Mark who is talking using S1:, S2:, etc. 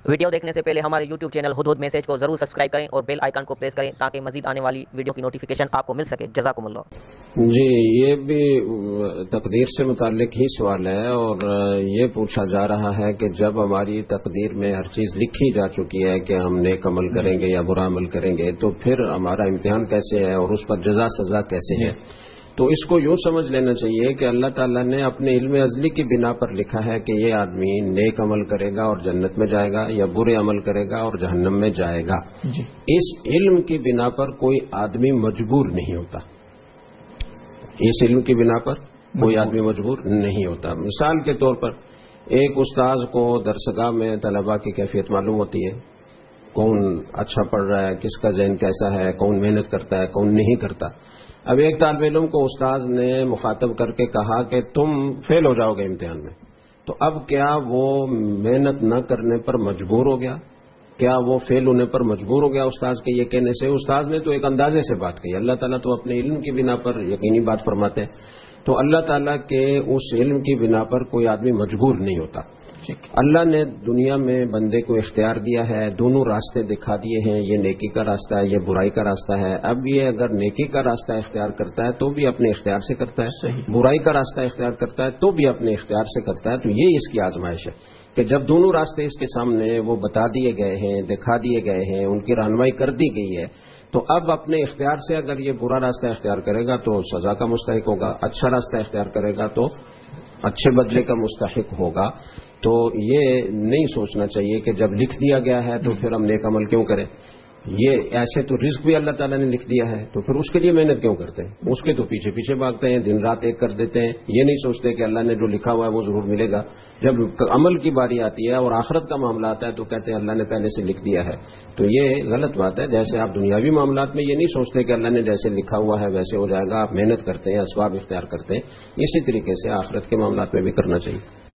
S1: Video دیکھنے سے پہلے ہمارے یوٹیوب چینل ہدہد میسج کو ضرور سبسکرائب کریں اور بیل آئیکن کو پریس کریں تاکہ مزید آنے والی ویڈیو کی نوٹیفیکیشن آپ کو مل سکے۔ جزاکم اللہ۔
S2: جی، یہ بھی تقدیر سے متعلق ہی سوال ہے، اور یہ پوچھا جا رہا ہے کہ جب ہماری تقدیر میں ہر چیز لکھی جا چکی ہے کہ ہم نیک عمل کریں گے یا برا عمل کریں گے، تو پھر ہمارا امتحان کیسے ہے اور اس پر جزا سزا کیسے ہے؟ تو اس کو یوں سمجھ لینا چاہیے کہ اللہ تعالیٰ نے اپنے علم ازلی کی بنا پر لکھا ہے کہ یہ آدمی نیک عمل کرے گا اور جنت میں جائے گا، یا برے عمل کرے گا اور جہنم میں جائے گا۔ اس علم کی بنا پر کوئی آدمی مجبور نہیں ہوتا، اس علم کی بنا پر کوئی آدمی مجبور نہیں ہوتا۔ مثال کے طور پر ایک استاذ کو درسگاہ میں طلباء کی کیفیت معلوم ہوتی ہے، کون اچھا پڑھ رہا ہے، کس کا ذہن کیسا ہے، کون محنت کرتا ہے، کون نہیں کرتا۔ اب ایک طالب علم کو استاذ نے مخاطب کر کے کہا کہ تم فیل ہو جاؤ گے امتحان میں، تو اب کیا وہ محنت نہ کرنے پر مجبور ہو گیا؟ کیا وہ فیل ہونے پر مجبور ہو گیا استاذ کے یہ کہنے سے؟ استاذ نے تو ایک اندازے سے بات کہی، اللہ تعالیٰ تو اپنے علم کی بنا پر یقینی بات فرماتے ہیں، تو اللہ تعالیٰ کے اس علم کی بنا پر کوئی آدمی مجبور نہیں ہوتا۔ اللہ نے دنیا میں بندے کو اختیار دیا ہے، دونوں راستے دکھا دیے ہیں، یہ نیکی کا راستہ ہے، یہ برائی کا راستہ ہے۔ اب یہ اگر نیکی کا راستہ اختیار کرتا ہے تو بھی اپنے اختیار سے کرتا ہے، برائی کا راستہ اختیار کرتا ہے تو بھی اپنے اختیار سے کرتا ہے۔ تو یہ اس کی آزمائش ہے کہ جب دونوں راستے اس کے سامنے وہ بتا دیے گئے ہیں، دکھا دیے گئے ہیں، ان کی رہنمائی کر دی گئی ہے، تو اب اپنے اختیار سے اگر یہ برا راستہ اختیار کرے گا تو سزا کا مستحق ہوگا، اچھا راستہ اختیار کرے گا تو اچھے بدلے کا مستحق ہوگا۔ تو یہ نہیں سوچنا چاہیے کہ جب لکھ دیا گیا ہے تو پھر ہم نیک عمل کیوں کریں۔ یہ ایسے تو رزق بھی اللہ تعالیٰ نے لکھ دیا ہے، تو پھر اس کے لیے محنت کیوں کرتے ہیں؟ اس کے تو پیچھے پیچھے بھاگتے ہیں، دن رات ایک کر دیتے ہیں، یہ نہیں سوچتے کہ اللہ نے جو لکھا ہوا ہے وہ ضرور ملے گا۔ جب عمل کی باری آتی ہے اور آخرت کا معاملہ آتا ہے تو کہتے ہیں اللہ نے پہلے سے لکھ دیا ہے، تو یہ غلط بات ہے۔ جیسے آپ دنیاوی معاملات میں یہ نہیں سوچتے کہ اللہ نے جیسے لکھا ہوا ہے ویسے ہو جائے گا، آپ محنت کرتے ہیں، اسباب اختیار کرتے ہیں، اسی طریقے سے آخرت کے معاملات میں بھی کرنا چاہیے۔